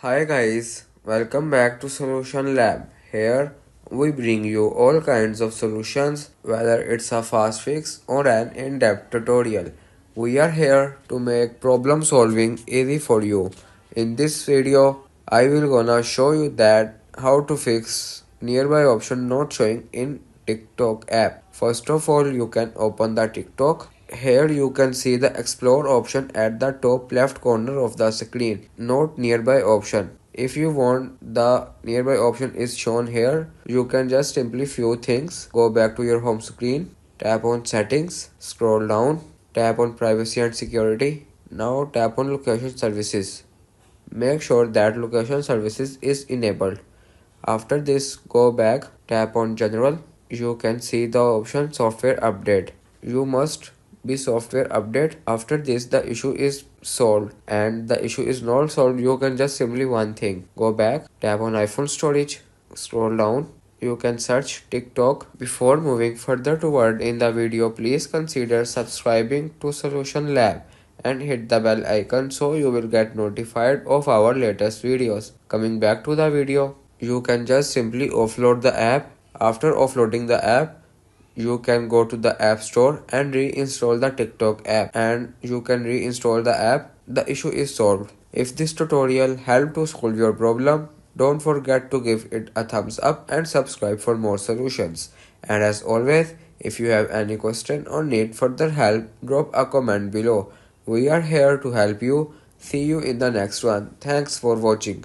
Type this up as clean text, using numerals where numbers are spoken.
Hi guys, welcome back to Solution Lab. Here we bring you all kinds of solutions, whether it's a fast fix or an in-depth tutorial. We are here to make problem solving easy for you. In this video, I will gonna show you that how to fix nearby option not showing in TikTok app. First of all, you can open the TikTok. Here you can see the explore option at the top left corner of the screen. Note nearby option. If you want the nearby option is shown here, you can just simply few things. Go back to your home screen, tap on settings, scroll down, tap on privacy and security. Now tap on location services. Make sure that location services is enabled. After this, go back, tap on general. You can see the option software update. You must be software update. After this, the issue is solved, and the issue is not solved. You can just simply one thing. Go back, tap on iPhone storage, scroll down. You can search TikTok. Before moving further toward in the video, please consider subscribing to Solution Lab and hit the bell icon so you will get notified of our latest videos. Coming back to the video, you can just simply offload the app. After offloading the app, you can go to the app store and reinstall the TikTok app, and you can reinstall the app. The issue is solved. If this tutorial helped to solve your problem, don't forget to give it a thumbs up and subscribe for more solutions. And as always, if you have any question or need further help, drop a comment below. We are here to help you. See you in the next one. Thanks for watching.